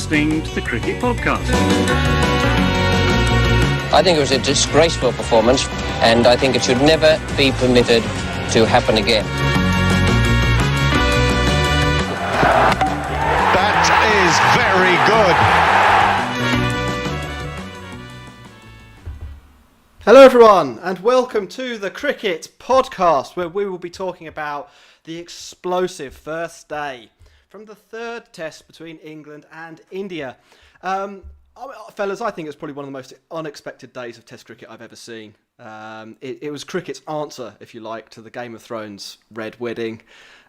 listening to the Cricket Podcast. I think it was a disgraceful performance, and I think it should never be permitted to happen again. That is very good. Hello everyone, and welcome to the Cricket Podcast, where we will be talking about the explosive first day from the third test between England and India. Fellas, I think it's probably one of the most unexpected days of Test cricket I've ever seen. It was cricket's answer, if you like, to the Game of Thrones Red Wedding.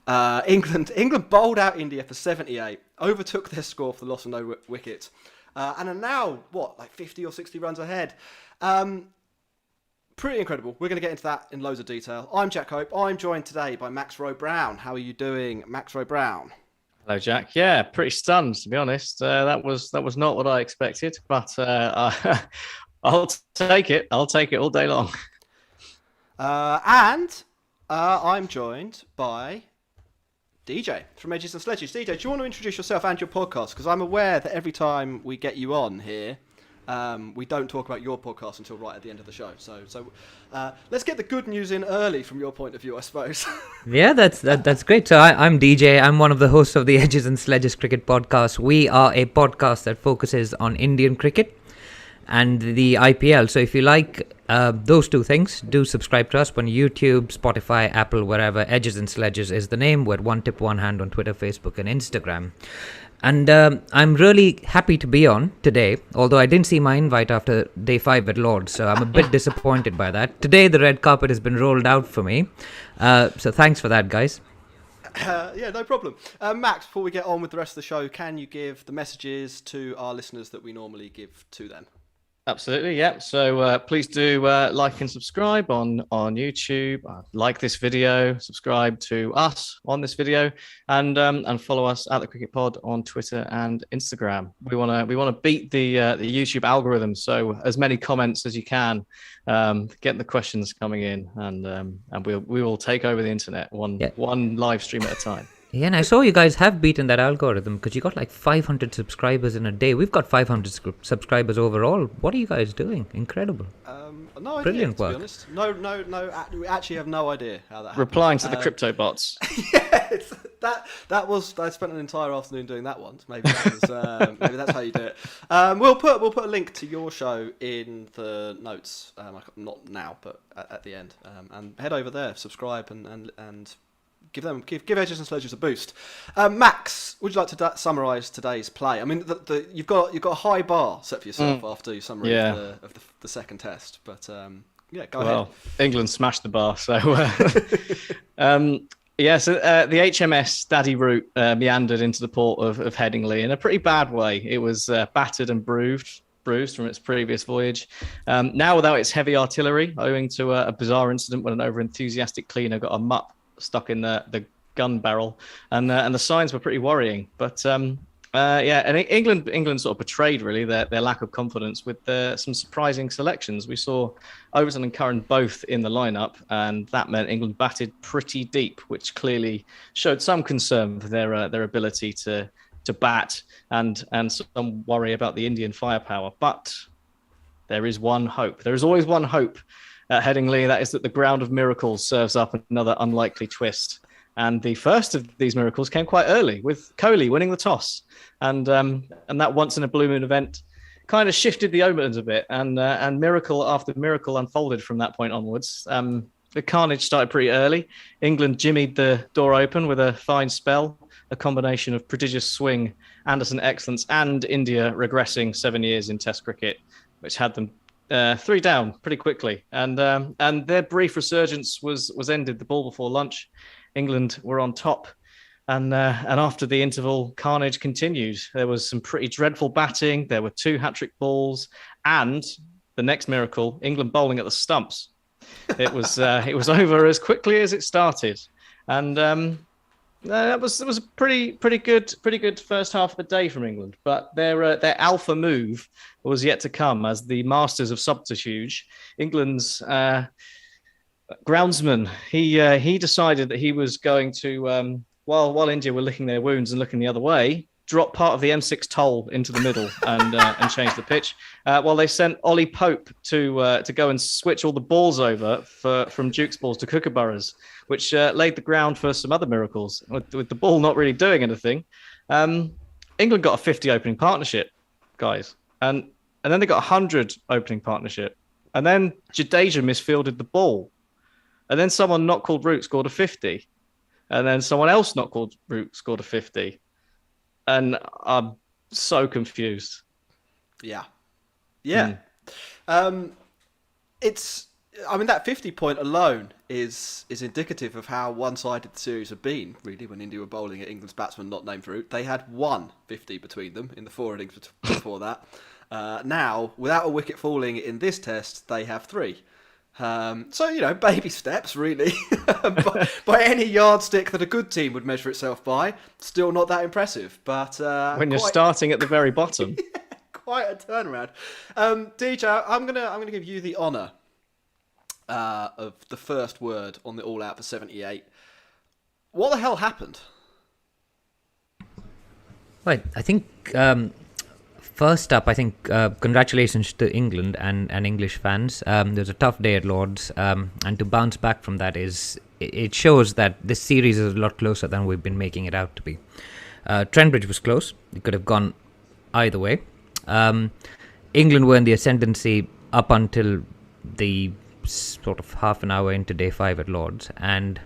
England bowled out India for 78, overtook their score for the loss of no wickets, and are now, 50 or 60 runs ahead. Pretty incredible. We're going to get into that in loads of detail. I'm Jack Hope. I'm joined today by Max Rowe Brown. How are you doing, Max Rowe Brown? Hello, Jack. Yeah, pretty stunned, to be honest. That was not what I expected, but I'll take it. I'll take it all day long. And I'm joined by DJ from Edges and Sledges. DJ, do you want to introduce yourself and your podcast? Because I'm aware that every time we get you on here, we don't talk about your podcast until right at the end of the show. So let's get the good news in early from your point of view, I suppose. Yeah, that's great. So I'm DJ. I'm one of the hosts of the Edges and Sledges Cricket Podcast. We are a podcast that focuses on Indian cricket and the IPL. So if you like those two things, do subscribe to us on YouTube, Spotify, Apple, wherever. Edges and Sledges is the name. We're one tip, one hand on Twitter, Facebook and Instagram. And I'm really happy to be on today, although I didn't see my invite after day 5 at Lord's, so I'm a bit disappointed by that. Today, the red carpet has been rolled out for me, so thanks for that, guys. Yeah, no problem. Max, before we get on with the rest of the show, can you give the messages to our listeners that we normally give to them? Absolutely, yeah. So please do like and subscribe on YouTube. Like this video, subscribe to us on this video, and follow us at the Cricket Pod on Twitter and Instagram. We want to beat the YouTube algorithm. So as many comments as you can, get the questions coming in, and we will take over the internet one live stream at a time. Yeah, and I saw you guys have beaten that algorithm because you got like 500 subscribers in a day. We've got 500 subscribers overall. What are you guys doing? Incredible. No idea, brilliant to work. Be honest. No. We actually have no idea how that happened. Replying to the crypto bots. Yes, that was. I spent an entire afternoon doing that once. Maybe that's how you do it. We'll put a link to your show in the notes. Not now, but at the end. And head over there, subscribe, and give Edges and Sledges a boost. Max, would you like to summarise today's play? I mean, you've got a high bar set for yourself after you summary of the second test, but go ahead. England smashed the bar, so the HMS Daddy Root meandered into the port of Headingley in a pretty bad way. It was battered and bruised from its previous voyage. Now without its heavy artillery, owing to a bizarre incident when an over-enthusiastic cleaner got a mutt stuck in the gun barrel, and the signs were pretty worrying. But and England sort of betrayed really their lack of confidence with some surprising selections. We saw Overton and Curran both in the lineup, and that meant England batted pretty deep, which clearly showed some concern for their ability to bat and some worry about the Indian firepower. But there is one hope. There is always one hope at Headingley, that is that the ground of miracles serves up another unlikely twist. And the first of these miracles came quite early, with Kohli winning the toss. And that once in a blue moon event kind of shifted the omens a bit, and miracle after miracle unfolded from that point onwards. The carnage started pretty early. England jimmied the door open with a fine spell, a combination of prodigious swing, Anderson excellence, and India regressing 7 years in Test cricket, which had them 3 down pretty quickly, and their brief resurgence was ended the ball before lunch. England were on top, and after the interval, carnage continued. There was some pretty dreadful batting. There were 2 hat-trick balls, and the next miracle, England bowling at the stumps. It was over as quickly as it started, and it was a pretty good first half of the day from England. But their alpha move was yet to come as the masters of subterfuge. England's groundsman, he decided that he was going to while India were licking their wounds and looking the other way, drop part of the M6 toll into the middle and change the pitch. While they sent Ollie Pope to go and switch all the balls over from Duke's balls to Kookaburras, which laid the ground for some other miracles with the ball not really doing anything. England got a 50 opening partnership, guys, and then they got a 100 opening partnership, and then Jadeja misfielded the ball, and then someone not called Root scored a 50, and then someone else not called Root scored a 50. And I'm so confused. Yeah. That 50 point alone is indicative of how one-sided the series have been, really, when India were bowling at England's batsman not named Root. They had 150 between them in the 4 innings before that. Now, without a wicket falling in this test, they have 3. So, baby steps, really. by any yardstick that a good team would measure itself by, still not that impressive. But when you're starting at the very bottom. Quite a turnaround. DJ, I'm gonna give you the honour of the first word on the all out for 78. What the hell happened? Right, I think first up, congratulations to England and English fans. There was a tough day at Lord's, and to bounce back from that it shows that this series is a lot closer than we've been making it out to be. Trent Bridge was close; it could have gone either way. England were in the ascendancy up until the sort of half an hour into day 5 at Lord's, and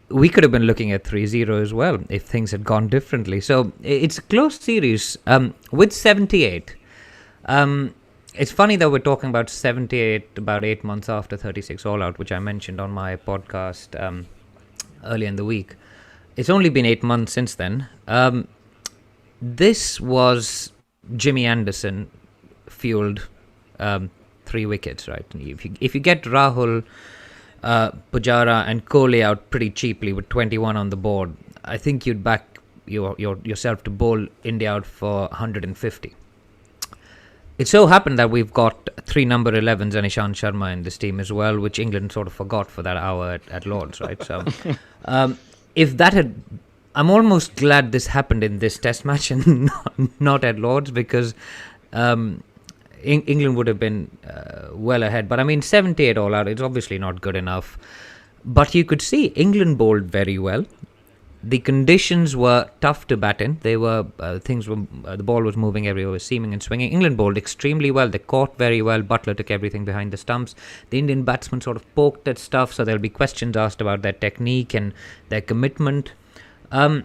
we could have been looking at 3-0 as well if things had gone differently. So it's a close series with 78. It's funny that we're talking about 78 about 8 months after 36 all out, which I mentioned on my podcast earlier in the week. It's only been 8 months since then. This was Jimmy Anderson fueled 3 wickets, right? If you get Rahul, Pujara and Kohli out pretty cheaply with 21 on the board, I think you'd back yourself to bowl India out for 150. It so happened that we've got 3 number 11s and Ishant Sharma in this team as well, which England sort of forgot for that hour at Lord's, right? So if that had... I'm almost glad this happened in this test match and not at Lord's, because England would have been well ahead. But 78 all out, it's obviously not good enough. But you could see England bowled very well. The conditions were tough to bat in. They were the ball was moving everywhere, was seaming and swinging. England bowled extremely well. They caught very well. Butler took everything behind the stumps. The Indian batsmen sort of poked at stuff, so there'll be questions asked about their technique and their commitment. But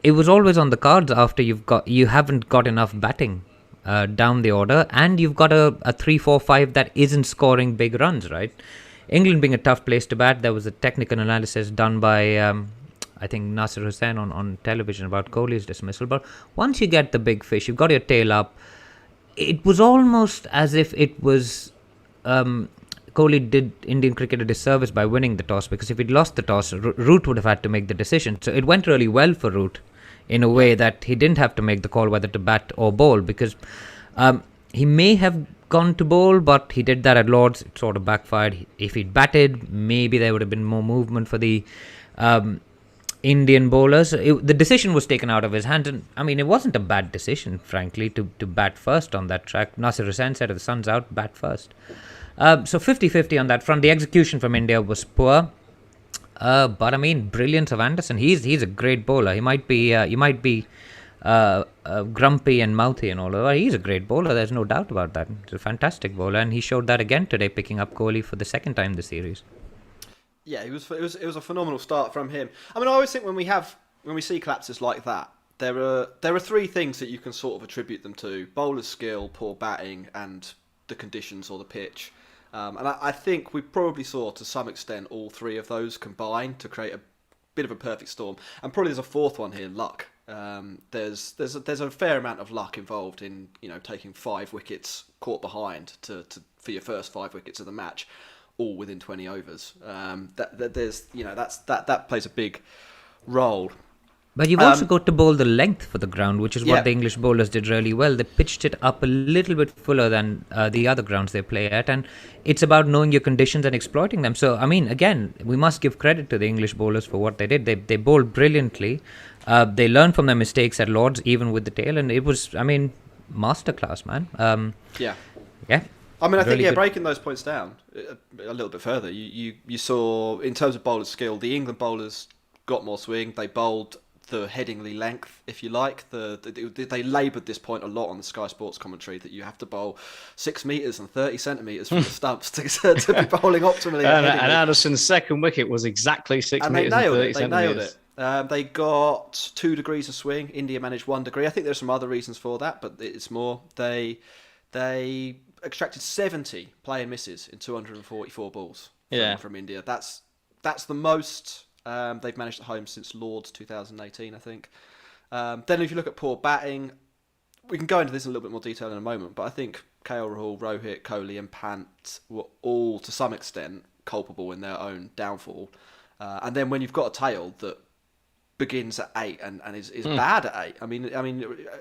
it was always on the cards after you haven't got enough batting down the order, and you've got a 3-4-5 that isn't scoring big runs, right? England being a tough place to bat. There was a technical analysis done by I think Nasser Hussain on television about Kohli's dismissal. But once you get the big fish, you've got your tail up. It was almost as if it was Kohli did Indian cricket a disservice by winning the toss, because if he'd lost the toss, Root would have had to make the decision. So it went really well for Root in a way that he didn't have to make the call whether to bat or bowl, because he may have gone to bowl, but he did that at Lord's. It sort of backfired. If he'd batted, maybe there would have been more movement for the Indian bowlers. The decision was taken out of his hands, and it wasn't a bad decision, frankly, to bat first on that track. Nasir Hussain said, if the sun's out, bat first. So 50-50 on that front. The execution from India was poor, but brilliance of Anderson. He's a great bowler. He might be grumpy and mouthy and all that. He's a great bowler. There's no doubt about that. He's a fantastic bowler, and he showed that again today, picking up Kohli for the second time this series. Yeah, it was a phenomenal start from him. I always think when we see collapses like that, there are 3 things that you can sort of attribute them to: bowler's skill, poor batting, and the conditions or the pitch. And I think we probably saw, to some extent, all 3 of those combined to create a bit of a perfect storm. And probably there's a 4th one here: luck. There's a fair amount of luck involved in taking 5 wickets caught behind for your first 5 wickets of the match, all within 20 overs. That plays a big role. But you've also got to bowl the length for the ground, which is Yeah. what the English bowlers did really well. They pitched it up a little bit fuller than the other grounds they play at, and it's about knowing your conditions and exploiting them. So, I mean, again, we must give credit to the English bowlers for what they did. They bowled brilliantly. They learned from their mistakes at Lords, even with the tail, and it was, I mean, masterclass, man. Yeah. Yeah. I mean, I think Really good. breaking those points down a little bit further, you saw in terms of bowler skill, the England bowlers got more swing. They bowled the Headingley length, if you like. They laboured this point a lot on the Sky Sports commentary that you have to bowl 6 metres and 30 centimetres from the stumps to be bowling optimally. And Addison's second wicket was exactly 6 and metres they and nailed 30 it. They nailed centimetres. it. They got 2 degrees of swing. India managed 1 degree. I think there's some other reasons for that, but it's more they extracted 70 play and misses in 244 balls from India. That's the most they've managed at home since Lords 2018, I think. Then if you look at poor batting, we can go into this in a little bit more detail in a moment, but I think KL Rahul, Rohit, Kohli and Pant were all to some extent culpable in their own downfall. And then when you've got a tail that begins at 8 and is bad at 8. I mean,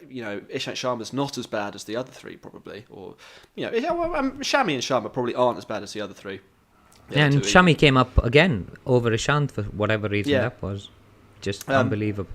you know, Ishant Sharma's not as bad as the other 3 probably, or Shami and Sharma probably aren't as bad as the other 3. And Shami came up again over Ishant for whatever reason that was. Just unbelievable.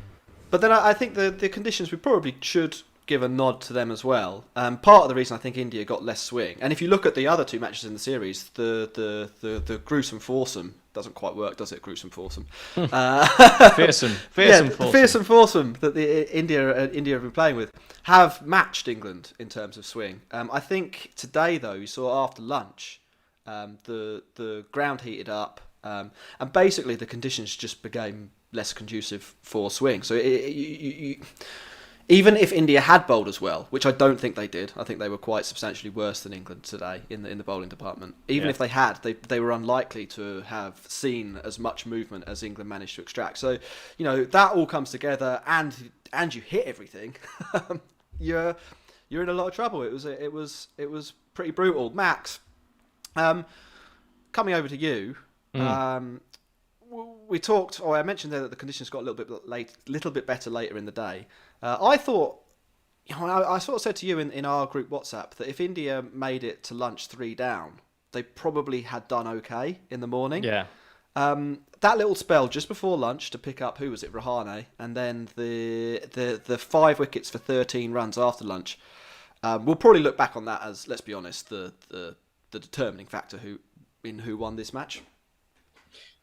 But then I think the conditions, we probably should give a nod to them as well. Part of the reason I think India got less swing, and if you look at the other 2 matches in the series, the gruesome foursome doesn't quite work, does it? Gruesome foursome. Fearsome foursome. Fearsome foursome that the India have been playing with have matched England in terms of swing. I think today though, you saw after lunch, the ground heated up, and basically the conditions just became less conducive for swing. So even if India had bowled as well, which I don't think they did, I think they were quite substantially worse than England today in the bowling department. Even if they had, they were unlikely to have seen as much movement as England managed to extract. So, you know, that all comes together, and you hit everything. You're in a lot of trouble. It was pretty brutal. Max, coming over to you. We talked, or I mentioned there that the conditions got a little bit better later in the day. I thought, I sort of said to you in our group WhatsApp that if India made it to lunch 3 down, they probably had done okay in the morning. Yeah. That little spell just before lunch to pick up, who was it, Rahane, and then the 5 wickets for 13 runs after lunch. We'll probably look back on that as, let's be honest, the determining factor who won this match.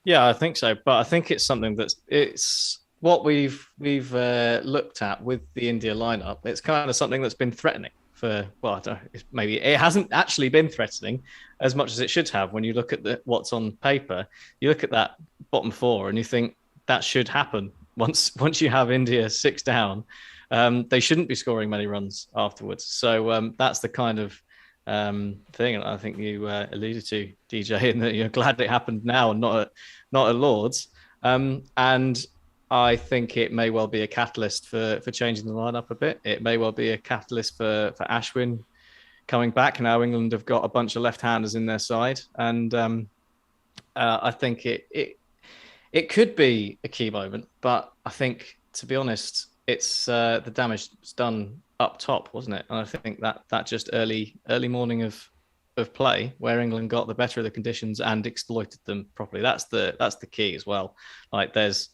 Yeah, I think so. But I think it's something it's what we've looked at with the India lineup. It's kind of something that's been threatening for, well, I don't know, maybe it hasn't actually been threatening as much as it should have. When you look at what's on paper, you look at that bottom 4 and you think that should happen once you have India 6 down. They shouldn't be scoring many runs afterwards. So that's the kind of thing I think you alluded to, DJ, in that you're glad it happened now and not at Lords. And I think it may well be a catalyst for changing the lineup a bit. It may well be a catalyst for Ashwin coming back. Now England have got a bunch of left-handers in their side, and I think it could be a key moment. But I think, to be honest, it's the damage was done up top, wasn't it? And I think that just early morning of play where England got the better of the conditions and exploited them properly. That's the key as well. Like there's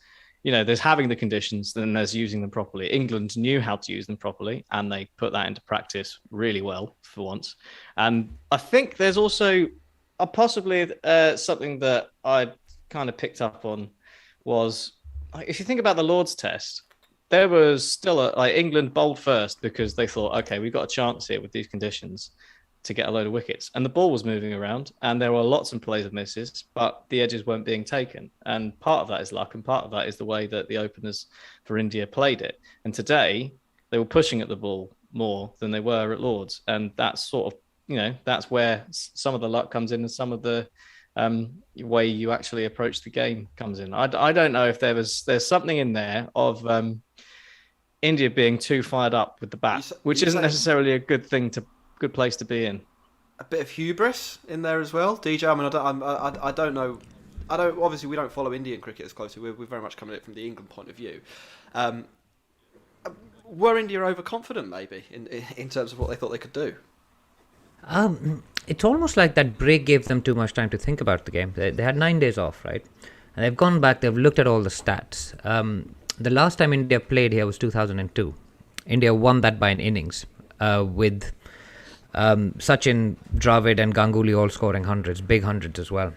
having the conditions, then there's using them properly. England knew how to use them properly, and they put that into practice really well for once. And I think there's also possibly something that I kind of picked up on was, if you think about the Lord's Test, there was still England bowled first because they thought, okay, we've got a chance here with these conditions to get a load of wickets. And the ball was moving around and there were lots of plays of misses, but the edges weren't being taken. And part of that is luck, and part of that is the way that the openers for India played it. And today they were pushing at the ball more than they were at Lords. And that's sort of, that's where some of the luck comes in and some of the way you actually approach the game comes in. I don't know if there's something in there of India being too fired up with the bat, which isn't necessarily a good place to be in. A bit of hubris in there as well, DJ. I mean, I don't know I don't. Obviously, we don't follow Indian cricket as closely. We're very much coming at it from the England point of view. Were India overconfident, maybe, in terms of what they thought they could do? It's almost like that break gave them too much time to think about the game. They had 9 days off, right? And they've gone back, they've looked at all the stats. The last time India played here was 2002. India won that by an innings with Sachin, Dravid and Ganguly all scoring hundreds, big hundreds as well.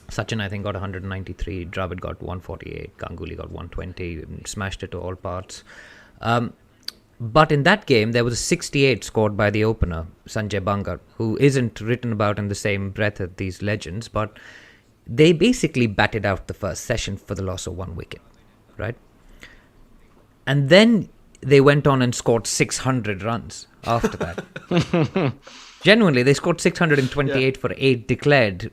Sachin, I think, got 193, Dravid got 148, Ganguly got 120, smashed it to all parts. But in that game, there was a 68 scored by the opener, Sanjay Bangar, who isn't written about in the same breath as these legends, but they basically batted out the first session for the loss of 1 wicket, right? And then they went on and scored 600 runs after that. Genuinely, they scored 628 for 8 declared,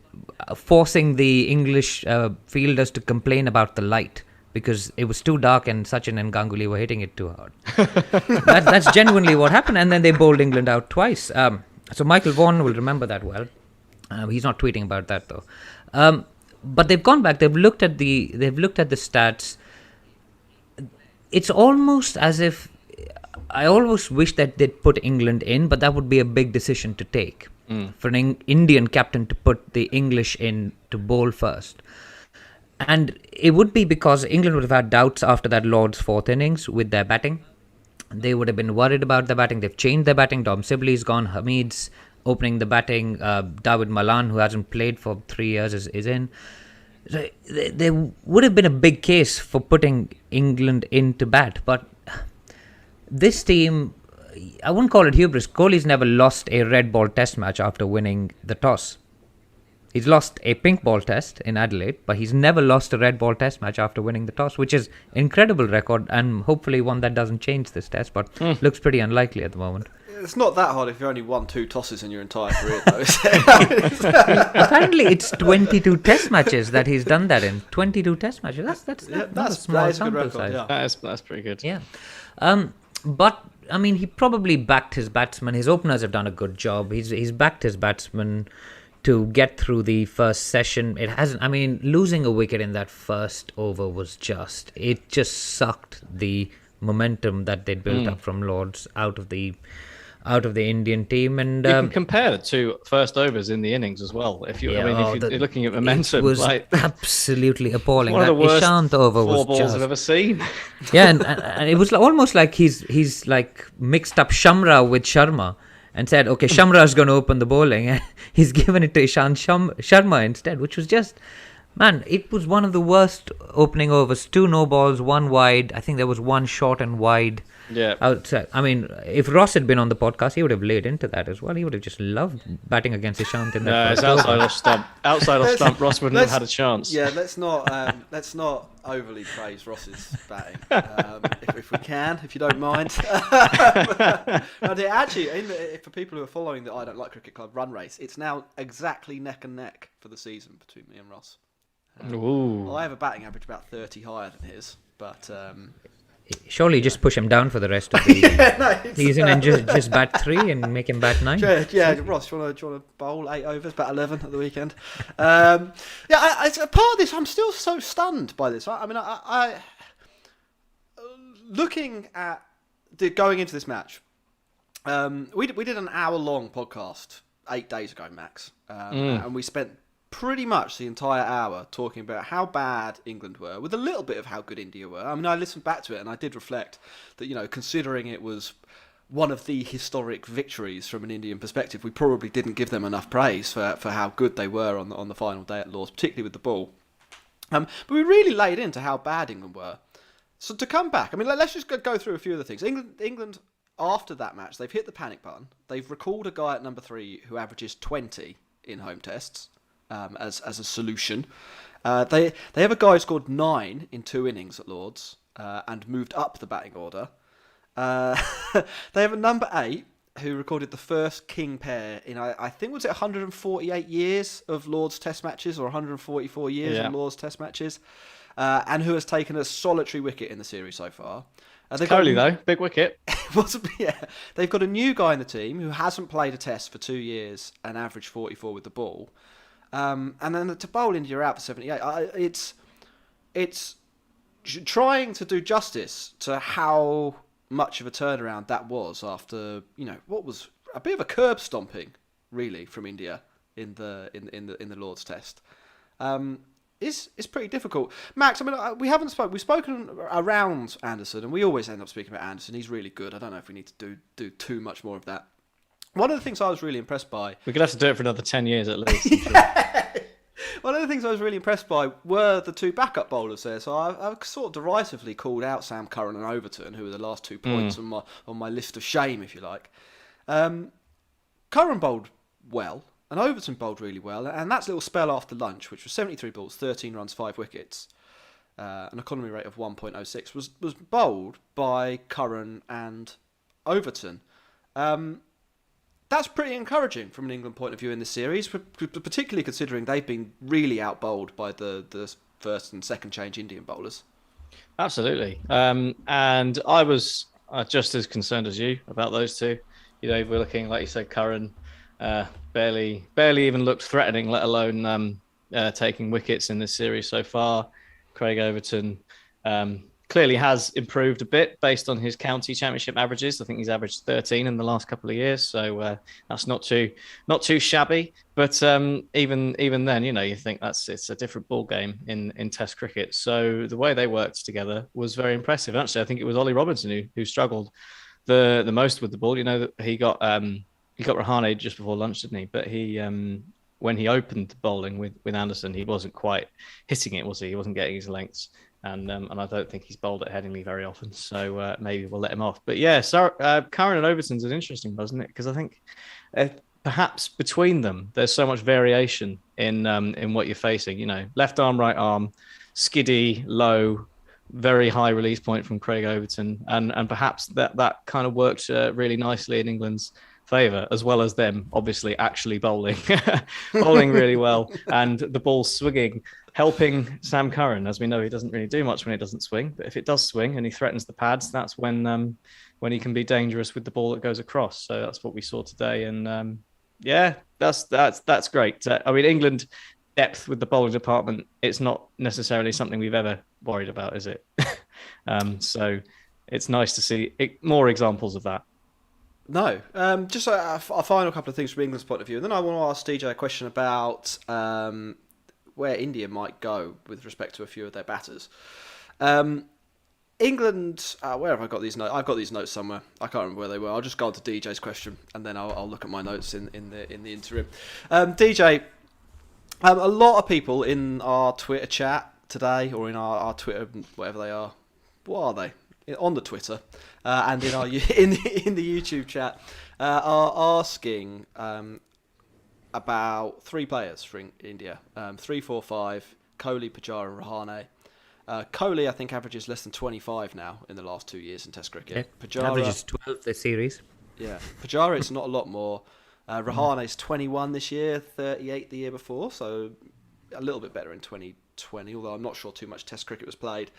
forcing the English fielders to complain about the light, because it was too dark and Sachin and Ganguly were hitting it too hard. That's genuinely what happened. And then they bowled England out twice. So Michael Vaughan will remember that well. He's not tweeting about that though. But they've gone back. They've looked at the stats. It's almost as if I almost wish that they'd put England in, but that would be a big decision to take for an Indian captain to put the English in to bowl first. And it would be because England would have had doubts after that Lord's fourth innings with their batting. They would have been worried about their batting. They've changed their batting. Dom Sibley's gone. Hameed's opening the batting. David Malan, who hasn't played for 3 years, is in. So there would have been a big case for putting England into bat. But this team, I wouldn't call it hubris. Kohli's never lost a red ball test match after winning the toss. He's lost a pink ball test in Adelaide, but he's never lost a red ball test match after winning the toss, which is an incredible record and hopefully one that doesn't change this test, but looks pretty unlikely at the moment. It's not that hard if you only won 2 tosses in your entire career, though, is it? Apparently, it's 22 test matches that he's done that in. 22 test matches. That's not a small sample size. Yeah. That's pretty good. Yeah. But, I mean, he probably backed his batsmen. His openers have done a good job. He's backed his batsmen to get through the first session. It hasn't, I mean, losing a wicket in that first over was it just sucked the momentum that they'd built up from Lords out of the Indian team. And you can compare the 2 first overs in the innings as well. If you're looking at momentum, it was like absolutely appalling. One of the worst Ishant over 4 was balls I've ever seen. Yeah, and it was almost like he's like mixed up Shamra with Sharma and said, okay, Shamra's going to open the bowling. And he's given it to Ishant Sharma instead, which was just, man, it was one of the worst opening overs. 2 no balls, 1 wide. I think there was 1 short and wide. Yeah. Outside. I mean, if Ross had been on the podcast, he would have laid into that as well. He would have just loved batting against Ishant in that. It's outside off stump. Outside off stump, Ross wouldn't have had a chance. Yeah, let's not overly praise Ross's batting, if we can, if you don't mind. Actually, for people who are following the I Don't Like Cricket Club run race, it's now exactly neck and neck for the season between me and Ross. I have a batting average about 30 higher than his, but surely just push him down for the rest of the season and just bat 3 and make him bat 9. Yeah, Ross, do you want to bowl 8 overs, bat 11 at the weekend? It's a part of this. I'm still so stunned by this. I mean, I looking at going into this match. We did an hour-long podcast 8 days ago, Max, and we spent pretty much the entire hour talking about how bad England were, with a little bit of how good India were. I mean, I listened back to it and I did reflect that, considering it was one of the historic victories from an Indian perspective, we probably didn't give them enough praise for how good they were on the final day at Lord's, particularly with the ball. But we really laid into how bad England were. So to come back, I mean, let's just go through a few of the things. England, after that match, they've hit the panic button. They've recalled a guy at number 3 who averages 20 in home tests. As a solution. They have a guy who scored 9 in 2 innings at Lord's and moved up the batting order. They have a number 8 who recorded the first king pair in, I think, was it 148 years of Lord's test matches or 144 years of Lord's test matches, and who has taken a solitary wicket in the series so far. Kohli, though, big wicket. They've got a new guy in the team who hasn't played a test for 2 years and averaged 44 with the ball. And then to bowl India out for 78, it's trying to do justice to how much of a turnaround that was after, what was a bit of a curb stomping, really, from India in the Lord's Test. It's pretty difficult. Max, I mean, we've spoken around Anderson, and we always end up speaking about Anderson. He's really good. I don't know if we need to do too much more of that. One of the things I was really impressed by... We're going to have to do it for another 10 years at least. One of the things I was really impressed by were the two backup bowlers there. So I sort of derisively called out Sam Curran and Overton, who were the last 2 points on my list of shame, if you like. Curran bowled well, and Overton bowled really well. And that little spell after lunch, which was 73 balls, 13 runs, 5 wickets, an economy rate of 1.06, was bowled by Curran and Overton. That's pretty encouraging from an England point of view in this series, particularly considering they've been really out-bowled by the first and second change Indian bowlers. Absolutely. And I was just as concerned as you about those two. We're looking, like you said, Curran barely even looked threatening, let alone taking wickets in this series so far. Craig Overton clearly has improved a bit based on his county championship averages. I think he's averaged 13 in the last couple of years, so that's not too shabby. But even then, you think it's a different ball game in Test cricket. So the way they worked together was very impressive. Actually, I think it was Ollie Robinson who struggled the most with the ball. That he got Rahane just before lunch, didn't he? But he when he opened the bowling with Anderson, he wasn't quite hitting it, was he? He wasn't getting his lengths. And I don't think he's bowled at Headingley very often, so maybe we'll let him off. But yeah, so Curran and Overton's an interesting, wasn't it? Because I think perhaps between them, there's so much variation in what you're facing. Left arm, right arm, skiddy, low, very high release point from Craig Overton, and perhaps that kind of worked really nicely in England's favour, as well as them obviously actually bowling really well, and the ball swinging, helping Sam Curran. As we know, he doesn't really do much when it doesn't swing, but if it does swing and he threatens the pads, that's when he can be dangerous with the ball that goes across. So that's what we saw today, and that's great. I mean, England depth with the bowling department, it's not necessarily something we've ever worried about, is it? So it's nice to see more examples of that. No, just a final couple of things from England's point of view, and then I want to ask DJ a question about where India might go with respect to a few of their batters. England, where have I got these notes? I've got these notes somewhere. I can't remember where they were. I'll just go on to DJ's question, and then I'll look at my notes in the interim. DJ, a lot of people in our Twitter chat today, or in our Twitter, whatever they are, what are they? On the Twitter and in our in the YouTube chat are asking about 3 players for India: 3, 4, 5, Kohli, Pujara, and Rahane. Kohli, I think, averages less than 25 now in the last 2 years in Test cricket. Yeah, Pujara averages 12 this series. Yeah, Pujara, it's not a lot more. Rahane's 21 this year, 38 the year before, so a little bit better in 2020. Although I'm not sure too much Test cricket was played.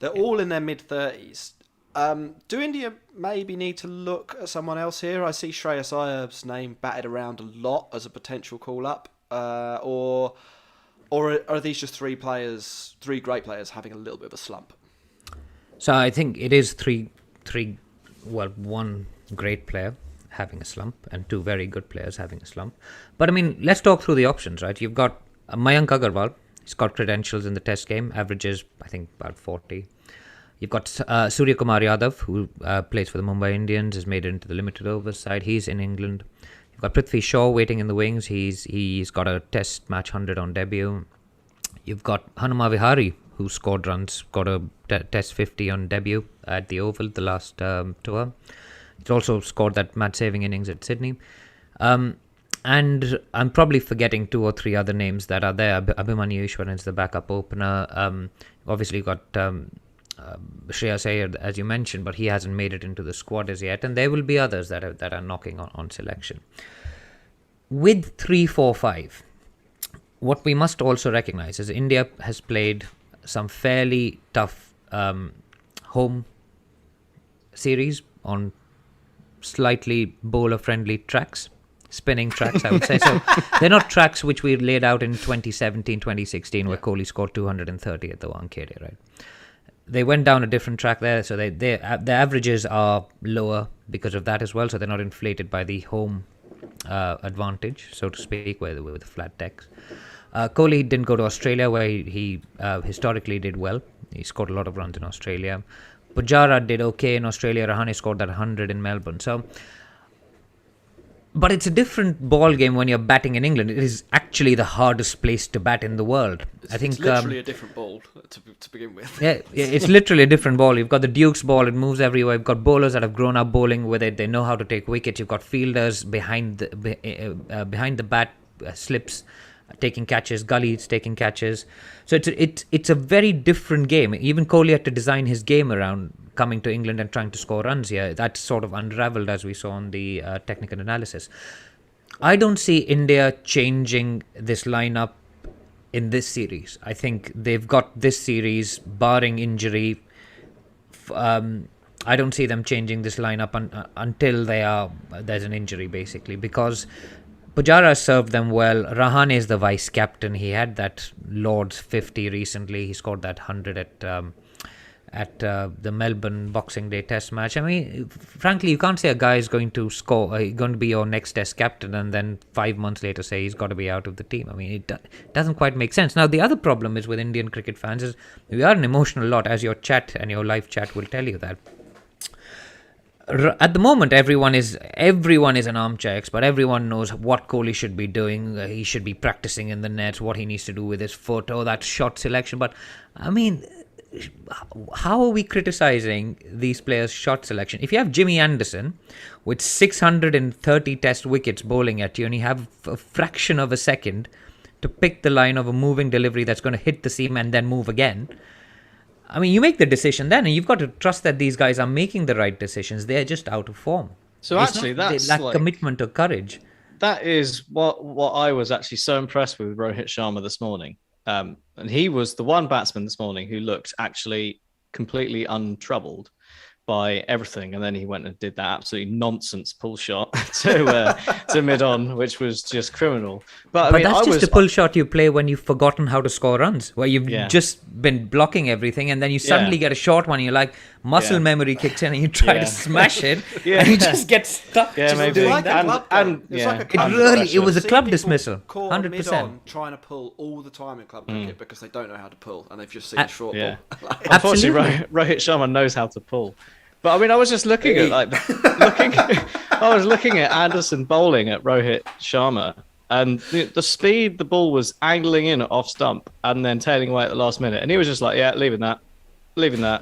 They're all in their mid-30s. Do India maybe need to look at someone else here? I see Shreyas Iyer's name batted around a lot as a potential call-up. Or are these just 3 great players having a little bit of a slump? So I think it is one great player having a slump and 2 very good players having a slump. But I mean, let's talk through the options, right? You've got Mayank Agarwal. He's got credentials in the Test game, averages, I think, about 40. You've got Surya Kumar Yadav, who plays for the Mumbai Indians, has made it into the limited overs side. He's in England. You've got Prithvi Shaw waiting in the wings. He's got a Test match 100 on debut. You've got Hanuma Vihari, who scored runs, got a Test 50 on debut at the Oval the last tour. He's also scored that match-saving innings at Sydney. And I'm probably forgetting 2 or 3 other names that are there. Abhimanyu Ishwaran is the backup opener. Obviously, you've got Shreyas Iyer, as you mentioned, but he hasn't made it into the squad as yet. And there will be others that are knocking on selection. With 3, 4, 5, what we must also recognise is India has played some fairly tough home series on slightly bowler-friendly tracks. spinning tracks, I would say. So they're not tracks which we laid out in 2017, 2016, where Kohli scored 230 at the Wankhede, right? They went down a different track there, so the averages are lower because of that as well, so they're not inflated by the home advantage, so to speak, with the flat decks. Kohli didn't go to Australia, where he historically did well. He scored a lot of runs in Australia. Pujara did okay in Australia. Rahane scored that 100 in Melbourne. But it's a different ball game when you're batting in England. It is actually the hardest place to bat in the world. I think it's literally a different ball to begin with. Yeah, it's literally a different ball. You've got the Duke's ball; it moves everywhere. You've got bowlers that have grown up bowling with it. They know how to take wickets. You've got fielders behind the bat, slips, taking catches, gullies taking catches. So it's a very different game. Even Kohli had to design his game around coming to England and trying to score runs here. That sort of unraveled, as we saw on the technical analysis. I don't see India changing this lineup in this series. I think they've got this series, barring injury. I don't see them changing this lineup until there's an injury, basically, because Pujara served them well. Rahane is the vice captain. He had that Lord's 50 recently. He scored that 100 at the Melbourne Boxing Day Test match. I mean, frankly, you can't say a guy is going to score, going to be your next Test captain, and then 5 months later say he's got to be out of the team. I mean, it doesn't quite make sense. Now, the other problem is with Indian cricket fans is we are an emotional lot, as your chat and your live chat will tell you that. At the moment, everyone is an armchair expert. Everyone knows what Kohli should be doing. He should be practicing in the nets, what he needs to do with his foot, that shot selection. But, I mean, how are we criticizing these players' shot selection? If you have Jimmy Anderson with 630 test wickets bowling at you, and you have a fraction of a second to pick the line of a moving delivery that's going to hit the seam and then move again, I mean, you make the decision then, and you've got to trust that these guys are making the right decisions. They're just out of form. So actually, they lack commitment or courage. That is what I was actually so impressed with Rohit Sharma this morning. And he was the one batsman this morning who looked actually completely untroubled by everything, and then he went and did that absolutely nonsense pull shot to mid-on, which was just criminal. But I mean, that's just a pull shot you play when you've forgotten how to score runs, where you've just been blocking everything, and then you suddenly get a short one, and you're like, muscle memory kicks in, and you try to smash it, and you just get stuck. Yeah, maybe. Like it was a club dismissal, 100%. Trying to pull all the time in club cricket because they don't know how to pull, and they've just seen a short ball. Unfortunately, Rohit Sharma knows how to pull. But I mean, I was just looking at I was looking at Anderson bowling at Rohit Sharma, and the speed the ball was angling in off stump and then tailing away at the last minute, and he was just like, leaving that.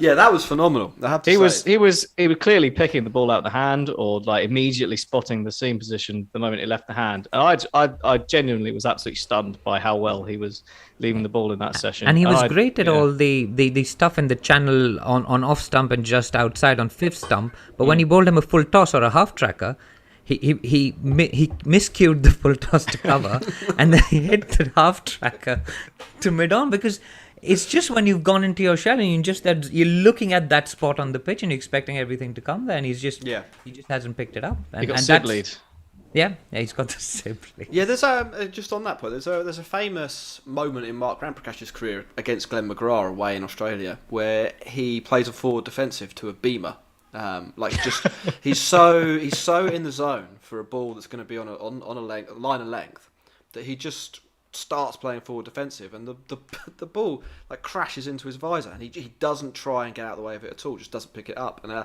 Yeah, that was phenomenal. I have to say. He was clearly picking the ball out of the hand, or like immediately spotting the seam position the moment it left the hand. And I genuinely was absolutely stunned by how well he was leaving the ball in that session. And he was great at all the stuff in the channel on off stump and just outside on fifth stump. But when he bowled him a full toss or a half tracker, he miscued the full toss to cover, and then he hit the half tracker to mid on, because it's just when you've gone into your shell and you're looking at that spot on the pitch and you're expecting everything to come there, and he just hasn't picked it up. And, he got sib lead. Yeah, he's got the sib lead. Yeah, there's just on that point. There's a famous moment in Mark Ramprakash's career against Glenn McGrath away in Australia where he plays a forward defensive to a beamer. He's so in the zone for a ball that's going to be on a line of length that he just starts playing forward defensive, and the ball like crashes into his visor, and he doesn't try and get out of the way of it at all, just doesn't pick it up. And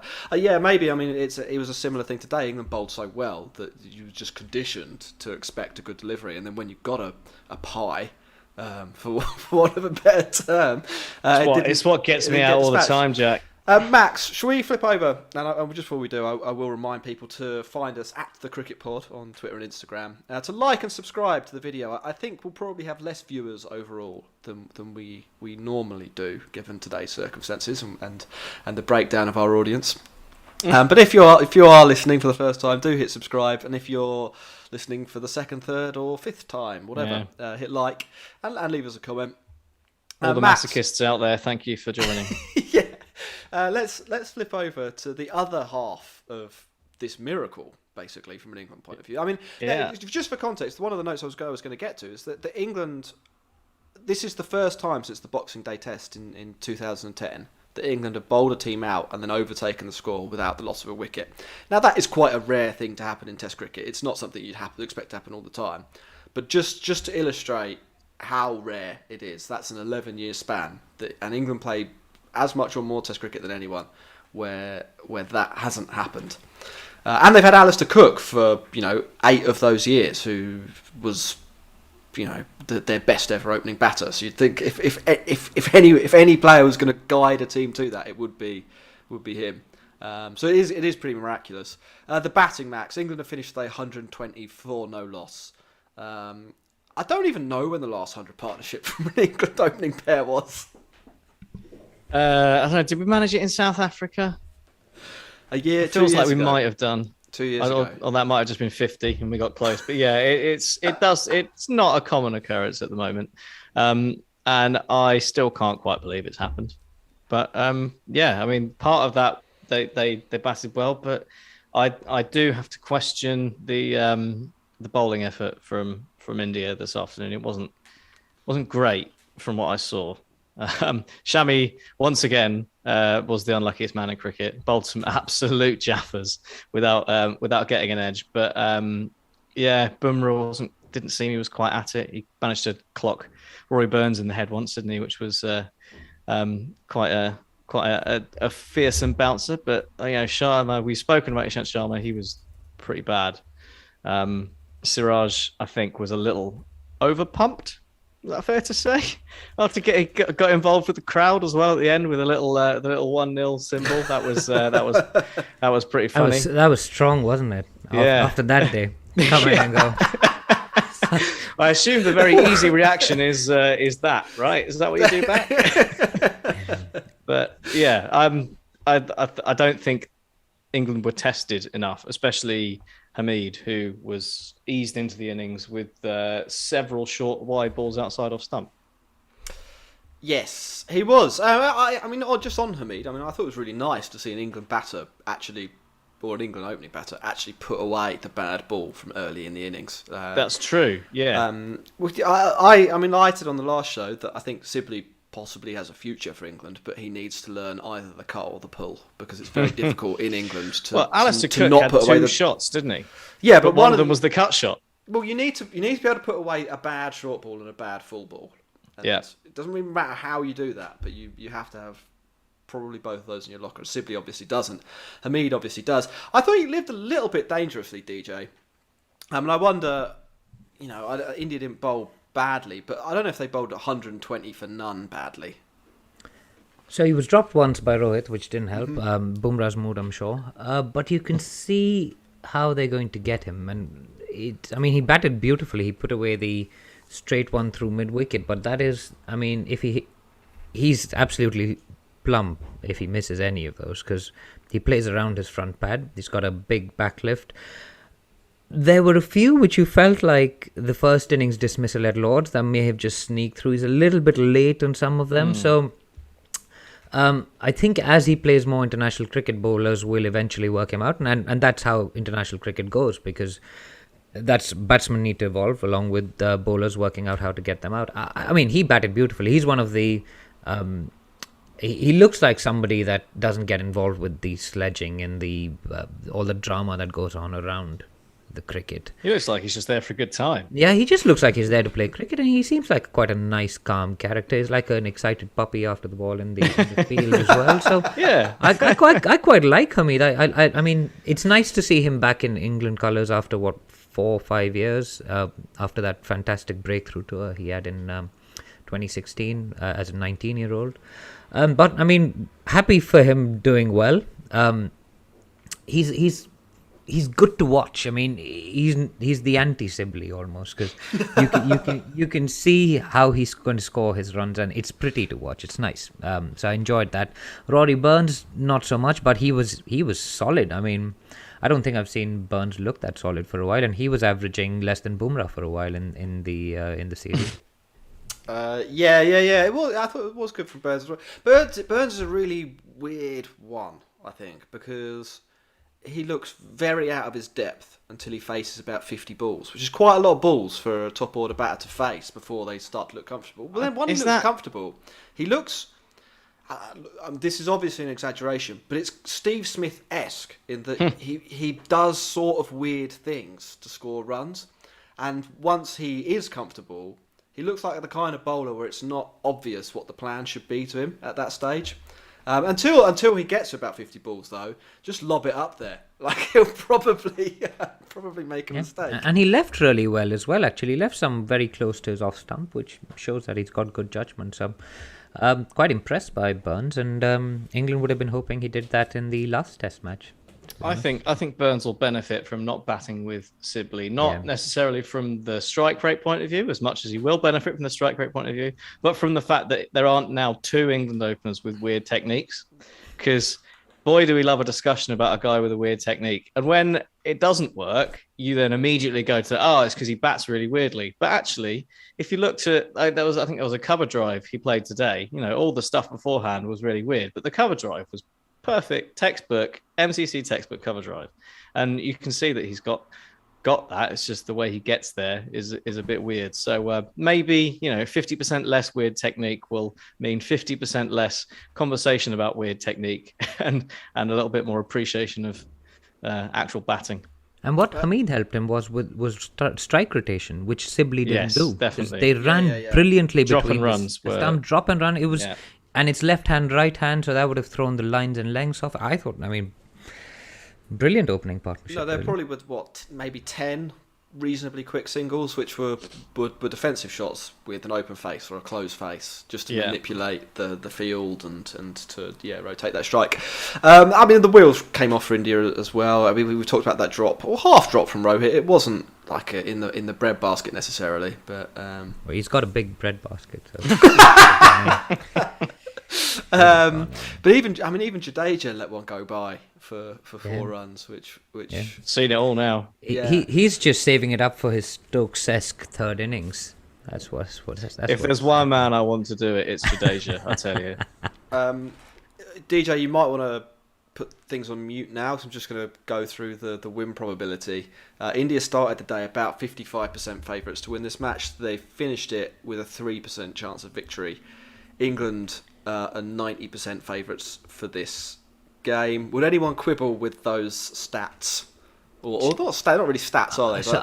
maybe, I mean, it was a similar thing today. England bowled so well that you were just conditioned to expect a good delivery, and then when you've got a pie, for want of a better term, it's what gets me out all the time, Jack. Max, shall we flip over? And just before we do, I will remind people to find us at The Cricket Pod on Twitter and Instagram. To like and subscribe to the video. I think we'll probably have less viewers overall than we normally do, given today's circumstances and the breakdown of our audience. But if you are listening for the first time, do hit subscribe. And if you're listening for the second, third, or fifth time, whatever, hit like and leave us a comment. All the masochists out there, thank you for joining. Yeah. Let's flip over to the other half of this miracle, basically, from an England point of view. I mean, Yeah. just for context, one of the notes I was going to get to is that England, this is the first time since the Boxing Day Test in 2010 that England have bowled a team out and then overtaken the score without the loss of a wicket. Now, that is quite a rare thing to happen in Test cricket. It's not something you'd expect to happen all the time. But just to illustrate how rare it is, that's an 11-year span, and England played as much or more Test cricket than anyone where that hasn't happened. And they've had Alistair Cook for 8 of those years, who was their best ever opening batter. So you'd think if any player was going to guide a team to that, it would be him. So it is pretty miraculous. The batting max, England have finished today 124, no loss. I don't even know when the last 100 partnership from an England opening pair was. I don't know. Did we manage it in South Africa? A year. It feels like we ago. might have done. 2 years ago. Or that might have just been 50 and we got close. But yeah, it's not a common occurrence at the moment. And I still can't quite believe it's happened. But yeah, I mean, part of that they batted well, but I do have to question the bowling effort from India this afternoon. It wasn't great from what I saw. Shami once again was the unluckiest man in cricket. Bowled some absolute jaffers without getting an edge. But yeah, Bumrah didn't seem he was quite at it. He managed to clock Rory Burns in the head once, didn't he? Which was quite a fearsome bouncer. But Sharma, we've spoken about Ishant Sharma. He was pretty bad. Siraj, I think, was a little overpumped. Is that fair to say? After got involved with the crowd as well at the end with the little 1-0 symbol, that was pretty funny. That was strong, wasn't it? Yeah. After that day, come in and go. I assume the very easy reaction is that, right? Is that what you do back? But yeah, I don't think England were tested enough, especially Hameed, who was eased into the innings with several short wide balls outside off stump. Yes, he was. I mean, just on Hameed, I mean, I thought it was really nice to see an England batter or an England opening batter actually put away the bad ball from early in the innings. That's true, yeah. I mean, I said on the last show that I think Sibley possibly has a future for England, but he needs to learn either the cut or the pull, because it's very difficult in England to Alistair to Cook not had put away two the shots, didn't he? Yeah, but one of them was the cut shot. Well, you need to be able to put away a bad short ball and a bad full ball. And yeah, it doesn't really matter how you do that, but you have to have probably both of those in your locker. Sibley obviously doesn't. Hameed obviously does. I thought he lived a little bit dangerously, DJ. I mean, I wonder, India didn't bowl badly, but I don't know if they bowled 120 for none badly. So he was dropped once by Rohit, which didn't help. Bumrah's mood, I'm sure. But you can see how they're going to get him. And he batted beautifully. He put away the straight one through mid-wicket. But that is, I mean, if he's absolutely plumb if he misses any of those, because he plays around his front pad. He's got a big back lift. There were a few which you felt like the first innings dismissal at Lords that may have just sneaked through. He's a little bit late on some of them. So I think as he plays more international cricket, bowlers will eventually work him out. And that's how international cricket goes, because batsmen need to evolve along with bowlers working out how to get them out. I mean, he batted beautifully. He's one of the... he looks like somebody that doesn't get involved with the sledging and the all the drama that goes on around the cricket. He looks like he's just there for a good time. Yeah, he just looks like he's there to play cricket, and he seems like quite a nice, calm character. He's like an excited puppy after the ball in the field as well. So yeah, I quite like Hameed. I mean, it's nice to see him back in England colours after 4 or 5 years after that fantastic breakthrough tour he had in 2016 as a 19-year-old. But I mean, happy for him doing well. He's good to watch. I mean, he's the anti-Sibley almost, because you can see how he's going to score his runs, and it's pretty to watch. It's nice. So I enjoyed that. Rory Burns, not so much, but he was solid. I mean, I don't think I've seen Burns look that solid for a while, and he was averaging less than Bumrah for a while in the series. Yeah. Well, I thought it was good from Burns as well. Burns is a really weird one, I think, because he looks very out of his depth until he faces about 50 balls, which is quite a lot of balls for a top order batter to face before they start to look comfortable. Well, then when he looks comfortable, he looks. This is obviously an exaggeration, but it's Steve Smith-esque in that he does sort of weird things to score runs, and once he is comfortable, he looks like the kind of bowler where it's not obvious what the plan should be to him at that stage. Until he gets to about 50 balls, though, just lob it up there. Like he'll probably make a mistake. And he left really well as well. Actually, he left some very close to his off stump, which shows that he's got good judgment. So. Quite impressed by Burns, and England would have been hoping he did that in the last Test match. I think Burns will benefit from not batting with Sibley, not necessarily from the strike rate point of view, as much as he will benefit from the strike rate point of view, but from the fact that there aren't now two England openers with weird techniques. Because boy, do we love a discussion about a guy with a weird technique. And when it doesn't work, you then immediately go to, it's because he bats really weirdly. But actually, if you looked at, I think there was a cover drive he played today. You know, all the stuff beforehand was really weird, but the cover drive was perfect, textbook, MCC textbook cover drive. And you can see that he's got that. It's just the way he gets there is a bit weird. So maybe 50% less weird technique will mean 50% less conversation about weird technique and a little bit more appreciation of actual batting. And what Hameed helped him was strike rotation, which Sibley didn't do. Definitely. They ran brilliantly drop between and runs. The stump, drop and run. It was, and it's left hand, right hand, so that would have thrown the lines and lengths off. I thought, brilliant opening partnership. No, they're probably with maybe 10 reasonably quick singles, which were defensive shots with an open face or a closed face, just to manipulate the field and to rotate that strike. The wheels came off for India as well. We talked about that drop or half drop from Rohit. It wasn't like in the bread basket necessarily, but well, he's got a big bread basket. So. But even Jadeja let one go by for 4 runs, which seen it all now. He's just saving it up for his Stokes-esque third innings. That's if there's one man I want to do it, it's Jadeja. I tell you. DJ, you might want to put things on mute now, because I'm just going to go through the win probability. India started the day about 55% favourites to win this match. They finished it with a 3% chance of victory. England are 90% favourites for this game. Would anyone quibble with those stats? Or not really stats, are they? So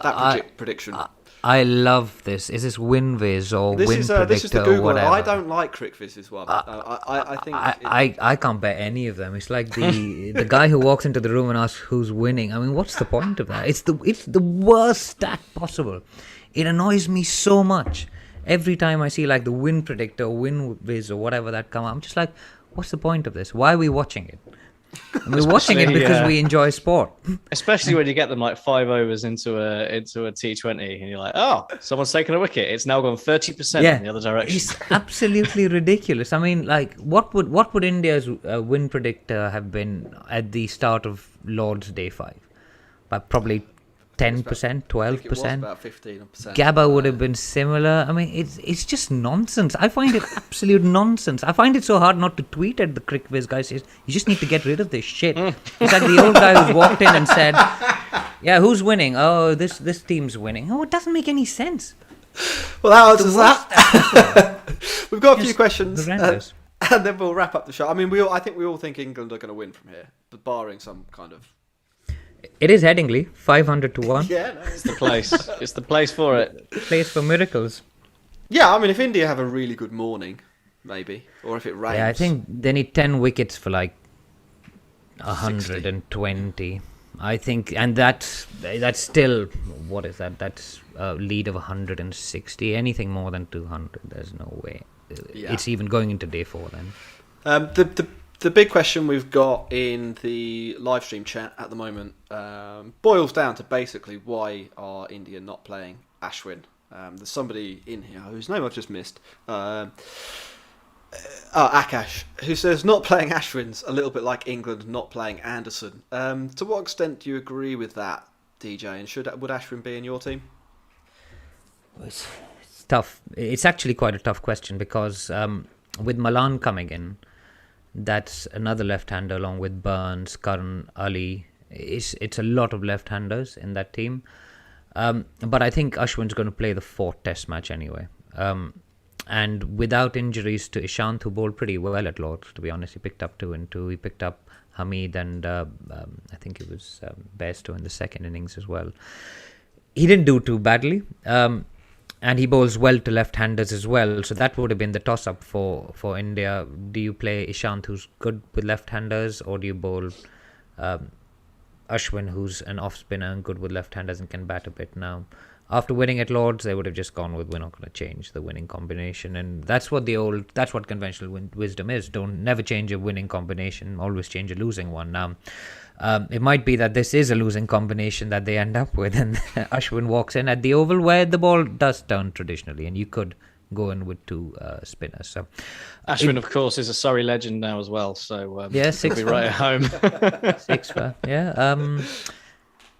prediction. I love this. Is this WinViz or WinPredictor? This is the Google one. Whatever? I don't like CricViz's one. I think I can't bet any of them. It's like the guy who walks into the room and asks who's winning. What's the point of that? It's the worst stat possible. It annoys me so much. Every time I see like the WinPredictor, WinViz or whatever that come up, I'm just like, what's the point of this? Why are we watching it? And we're watching it because we enjoy sport. Especially when you get them like 5 overs into a T20 and you're like, someone's taken a wicket. It's now gone 30% in the other direction. It's absolutely ridiculous. What would India's win predictor have been at the start of Lord's Day 5? But probably 10%, 12%. It was about 15%. Gabba would have been similar. It's just nonsense. I find it absolute nonsense. I find it so hard not to tweet at the CricViz guys. You just need to get rid of this shit. It's like the old guy who's walked in and said, who's winning? Oh, this team's winning. Oh, it doesn't make any sense. Well, that answers that. We've got a few questions. And then we'll wrap up the show. I think we all think England are going to win from here, but barring some kind of... It is Headingley, 500 to 1. Yeah, no, it's the place. It's the place for it. Place for miracles. Yeah, if India have a really good morning, maybe, or if it rains. Yeah, I think they need 10 wickets for like 120. I think, and that's still, what is that? That's a lead of 160. Anything more than 200, there's no way. It's even going into day 4 then. The big question we've got in the live stream chat at the moment boils down to basically why are India not playing Ashwin? There's somebody in here whose name I've just missed. Akash, who says not playing Ashwin's a little bit like England not playing Anderson. To what extent do you agree with that, DJ? And would Ashwin be in your team? It's tough. It's actually quite a tough question because with Malan coming in, that's another left-hander along with Burns, Karan, Ali, it's a lot of left-handers in that team. But I think Ashwin's going to play the fourth Test match anyway. And without injuries to Ishant, who bowled pretty well at Lords, to be honest, he picked up 2 and 2. He picked up Hameed and I think it was Bairstow in the second innings as well. He didn't do too badly. And he bowls well to left-handers as well. So that would have been the toss-up for India. Do you play Ishant, who's good with left-handers, or do you bowl Ashwin, who's an off-spinner and good with left-handers and can bat a bit now? After winning at Lords, they would have just gone with, we're not going to change the winning combination. And that's what conventional wisdom is. Never change a winning combination, always change a losing one. Now, it might be that this is a losing combination that they end up with, and Ashwin walks in at the Oval where the ball does turn traditionally, and you could go in with 2 spinners. So Ashwin, of course, is a Surrey legend now as well, so yeah, he'll be right at home. 6 for, yeah.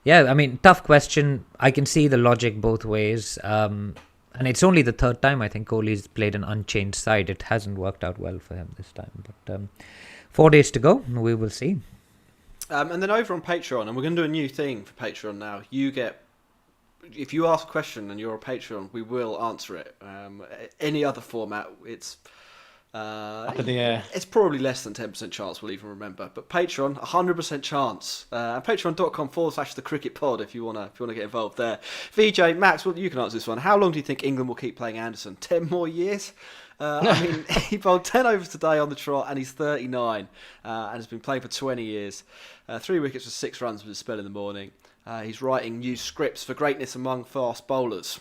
Yeah, I mean, tough question. I can see the logic both ways. And it's only the 3rd time I think Kohli's played an unchanged side. It hasn't worked out well for him this time. But 4 days to go. We will see. And then over on Patreon, and we're going to do a new thing for Patreon now. If you ask a question and you're a Patreon, we will answer it. Any other format, it's up in the air. It's probably less than 10% chance we'll even remember. But Patreon, 100% chance. Patreon.com/the cricket pod if you wanna get involved there. VJ, Max, well, you can answer this one. How long do you think England will keep playing Anderson? 10 more years? I mean, he bowled 10 overs today on the trot, and he's 39, and has been playing for 20 years. 3 wickets for 6 runs with his spell in the morning. He's writing new scripts for greatness among fast bowlers.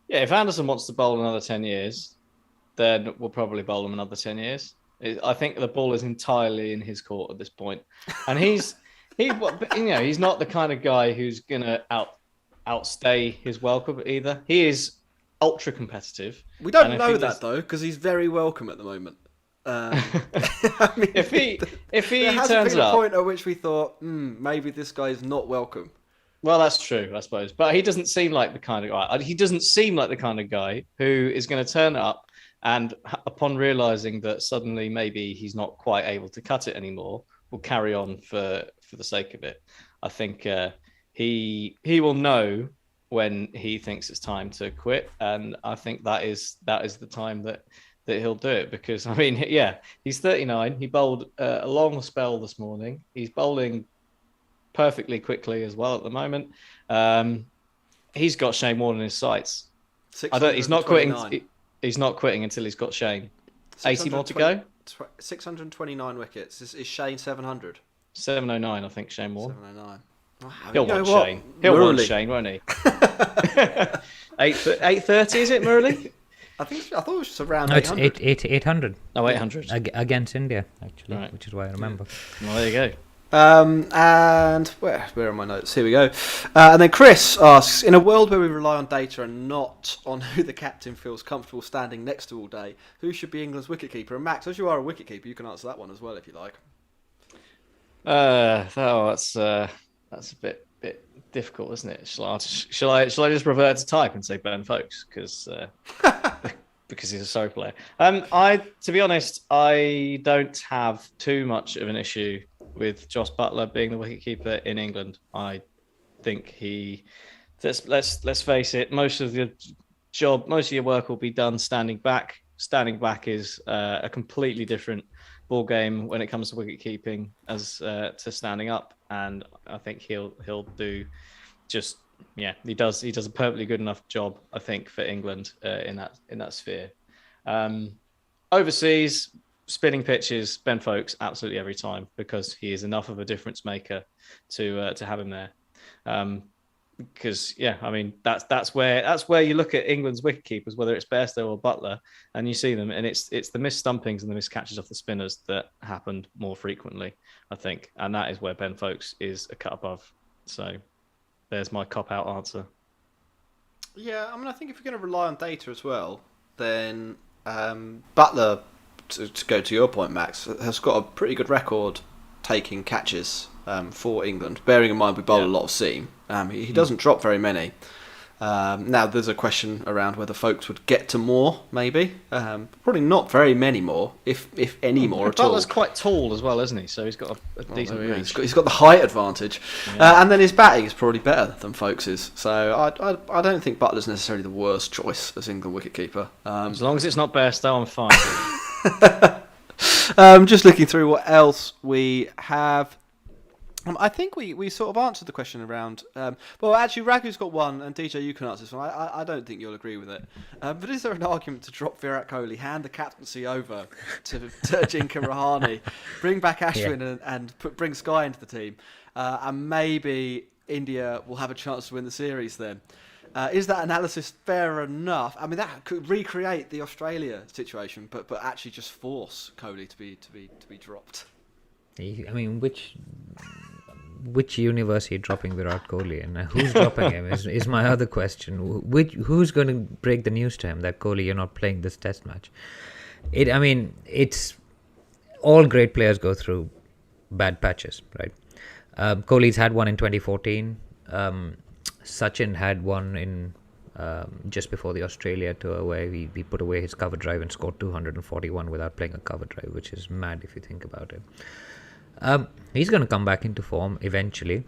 Yeah, if Anderson wants to bowl another 10 years, then we'll probably bowl him another 10 years. I think the ball is entirely in his court at this point. And he's not the kind of guy who's going to outstay his welcome either. He is ultra competitive. We don't know that though, because he's very welcome at the moment. I mean, if he there hasn't turns been a up, point at which we thought, maybe this guy's not welcome. Well, that's true, I suppose. But he doesn't seem like the kind of guy. He doesn't seem like the kind of guy who is going to turn up and, upon realizing that suddenly maybe he's not quite able to cut it anymore, will carry on for the sake of it. I think he will know when he thinks it's time to quit, and I think that is the time that he'll do it, because I mean, yeah, he's 39. He bowled a long spell this morning. He's bowling perfectly quickly as well at the moment. He's got Shane Warne in his sights. He's not quitting. He's not quitting until he's got Shane. 80 more to go. 629 wickets. Is Shane 700? 709, I think. Shane Warne. 709. He'll want Shane. He'll want Shane, won't he? 830, is it, Murali? I thought it was just around 800. It's 800. Oh, 800. Against India, actually, right. Which is why I remember. Well, there you go. And where are my notes? Here we go. And then Chris asks, in a world where we rely on data and not on who the captain feels comfortable standing next to all day, who should be England's wicketkeeper? And Max, as you are a wicketkeeper, you can answer that one as well if you like. That's a bit difficult, isn't it? Shall I just revert to type and say Ben Folkes because he's a Surrey player? To be honest, I don't have too much of an issue with Joss Buttler being the wicketkeeper in England. I think let's face it, most of your work will be done standing back. Standing back is a completely different ball game when it comes to wicket keeping as to standing up, and I think he'll do he does a perfectly good enough job, I think, for England in that sphere. Overseas, spinning pitches, Ben Folkes absolutely every time, because he is enough of a difference maker to have him there. Because I mean that's where you look at England's wicketkeepers, whether it's Bairstow or Buttler, and you see them, and it's the missed stumpings and the missed catches off the spinners that happened more frequently, I think, and that is where Ben Folkes is a cut above. So there's my cop-out answer. Yeah, I mean, I think if you're going to rely on data as well, then Buttler, to go to your point, Max, has got a pretty good record taking catches for England, bearing in mind we bowl a lot of seam. He doesn't drop very many. Now, there's a question around whether folks would get to more, maybe. Probably not very many more, if any more at all. Butler's quite tall as well, isn't he? So he's got a decent reach. He's got the height advantage. And then his batting is probably better than Folks's. So I don't think Butler's necessarily the worst choice as England wicketkeeper. As long as it's not Bairstow, I'm fine. Just looking through what else we have. I think we sort of answered the question around... well, actually, Raghu's got one, and DJ, you can answer this one. I don't think you'll agree with it. But is there an argument to drop Virat Kohli, hand the captaincy over to Ajinkya Rahane, bring back Ashwin and bring Sky into the team, and maybe India will have a chance to win the series then? Is that analysis fair enough? I mean, that could recreate the Australia situation, but actually just force Kohli to be dropped. I mean, which universe are you dropping Virat Kohli in? Who's dropping him is my other question. Who's going to break the news to him that Kohli, you're not playing this test match? It's all great players go through bad patches, right? Kohli's had one in 2014. Sachin had one in just before the Australia tour where he put away his cover drive and scored 241 without playing a cover drive, which is mad if you think about it. He's going to come back into form eventually.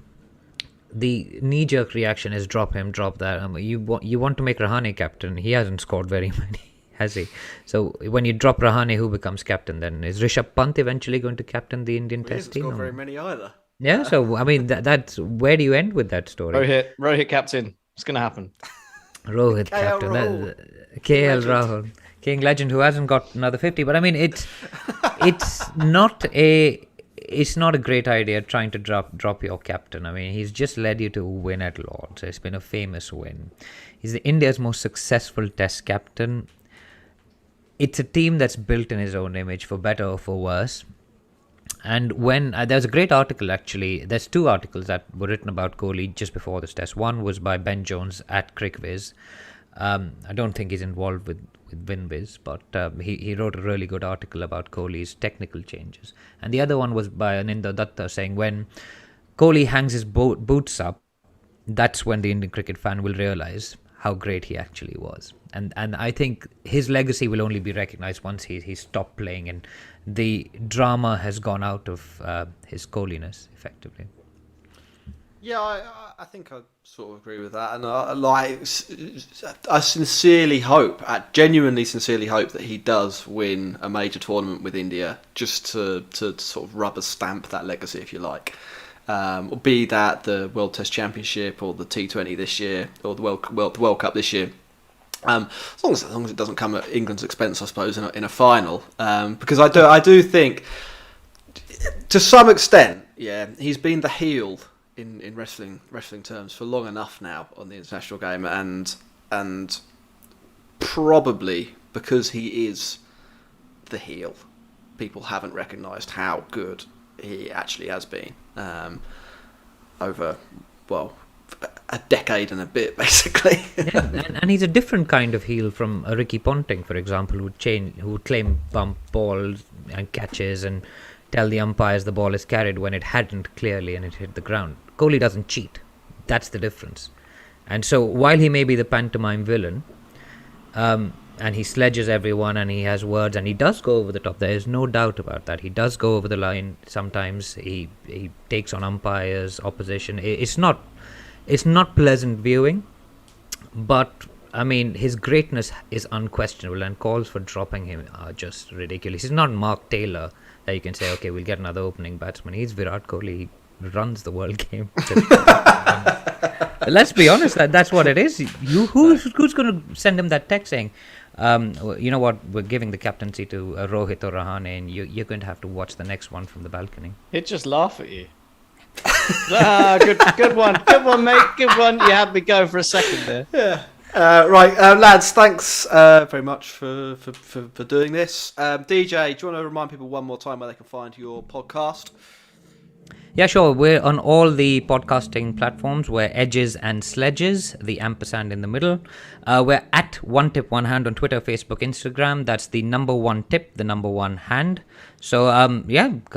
The knee-jerk reaction is drop him, drop that. You want to make Rahane captain. He hasn't scored very many, has he? So when you drop Rahane, who becomes captain then? Is Rishabh Pant eventually going to captain the Indian test team? He hasn't scored very many either. Yeah, so I mean, that's where do you end with that story? Rohit captain. It's going to happen. Rohit captain. KL Rahul. King legend who hasn't got another 50. But I mean, it's not a great idea trying to drop your captain. I mean, he's just led you to a win at Lord's. It's been a famous win. He's India's most successful test captain. It's a team that's built in his own image, for better or for worse. And when there's a great article, actually, there's two articles that were written about Kohli just before this test. One was by Ben Jones at CricViz. I don't think he's involved with WinViz, but he wrote a really good article about Kohli's technical changes. And the other one was by Aninder Datta saying when Kohli hangs his boots up, that's when the Indian cricket fan will realise how great he actually was. And I think his legacy will only be recognised once he stopped playing and the drama has gone out of his Kohliness, effectively. Yeah, I think I sort of agree with that, and I genuinely sincerely hope that he does win a major tournament with India, just to sort of rubber stamp that legacy, if you like. Be that the World Test Championship or the T20 this year or the World Cup this year. As long as it doesn't come at England's expense, I suppose, in a final. Because I do think, to some extent, he's been the heel in wrestling terms for long enough now on the international game, and probably because he is the heel, people haven't recognised how good he actually has been over a decade and a bit, basically. and he's a different kind of heel from a Ricky Ponting, for example, who would claim bump balls and catches and tell the umpires the ball is carried when it hadn't clearly and it hit the ground. Kohli doesn't cheat. That's the difference. And so while he may be the pantomime villain, and he sledges everyone and he has words and he does go over the top, there is no doubt about that. He does go over the line sometimes. He takes on umpires, opposition. It's not pleasant viewing, but I mean, his greatness is unquestionable, and calls for dropping him are just ridiculous. He's not Mark Taylor that you can say, okay, we'll get another opening batsman. He's Virat Kohli. He runs the world game. Let's be honest, that's what it is. Who's going to send him that text saying, you know what, we're giving the captaincy to Rohit or Rahane, and you're going to have to watch the next one from the balcony. He'd just laugh at you. Good one, mate. Good one. You had me go for a second there. Yeah. Right, lads. Thanks very much for doing this. DJ, do you want to remind people one more time where they can find your podcast? Yeah, sure. We're on all the podcasting platforms. We're Edges and Sledges, the ampersand in the middle. We're at One Tip One Hand on Twitter, Facebook, Instagram. That's the number one tip, the number one hand. So,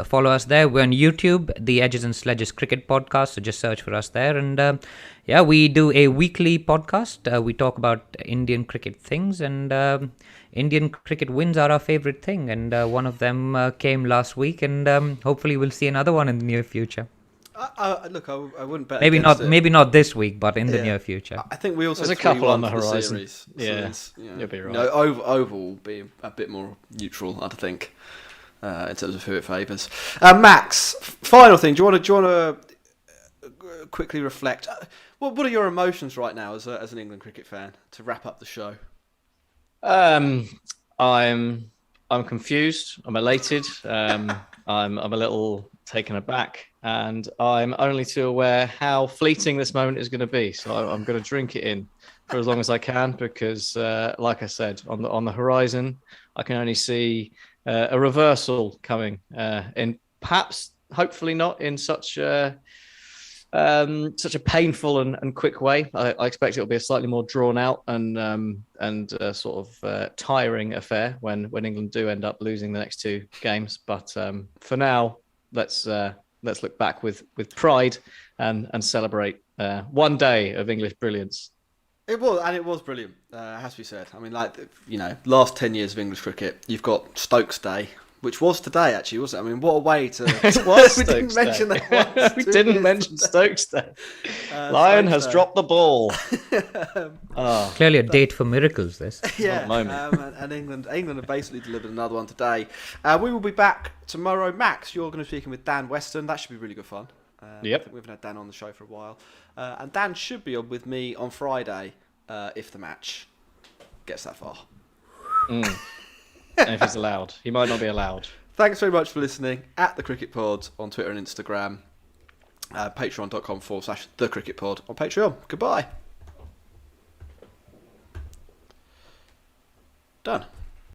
follow us there. We're on YouTube, the Edges and Sledges Cricket Podcast. So just search for us there. And we do a weekly podcast. We talk about Indian cricket things, and Indian cricket wins are our favourite thing. And one of them came last week, and hopefully we'll see another one in the near future. Look, I wouldn't bet. Maybe not this week, but in the near future. I think we also There's a couple on the horizon. Series, yeah, so you'll be right. Oval will be a bit more neutral, I think, in terms of who it favours. Max, final thing. Do you want to quickly reflect? What are your emotions right now as an England cricket fan to wrap up the show? I'm confused. I'm elated. I'm a little taken aback, and I'm only too aware how fleeting this moment is going to be. So I'm going to drink it in for as long as I can, because, like I said, on the horizon, I can only see a reversal coming. In perhaps, hopefully, not in such a painful and quick way. I expect it'll be a slightly more drawn out and sort of tiring affair when England do end up losing the next two games. But for now, let's look back with pride and celebrate one day of English brilliance. It was brilliant. It has to be said. I mean, last 10 years of English cricket, you've got Stokes Day, which was today, actually, wasn't it? I mean, what a way to... It was we Stokes didn't mention Day. that once. We didn't mention Stokes Day. Lion has dropped the ball. Clearly a date for miracles, this. Yeah, and England have basically delivered another one today. We will be back tomorrow. Max, you're going to be speaking with Dan Weston. That should be really good fun. Yep. I think we haven't had Dan on the show for a while. And Dan should be on with me on Friday if the match gets that far. And if he's allowed. He might not be allowed. Thanks very much for listening. At The Cricket Pod on Twitter and Instagram. Patreon.com/The Cricket Pod on Patreon. Goodbye. Done.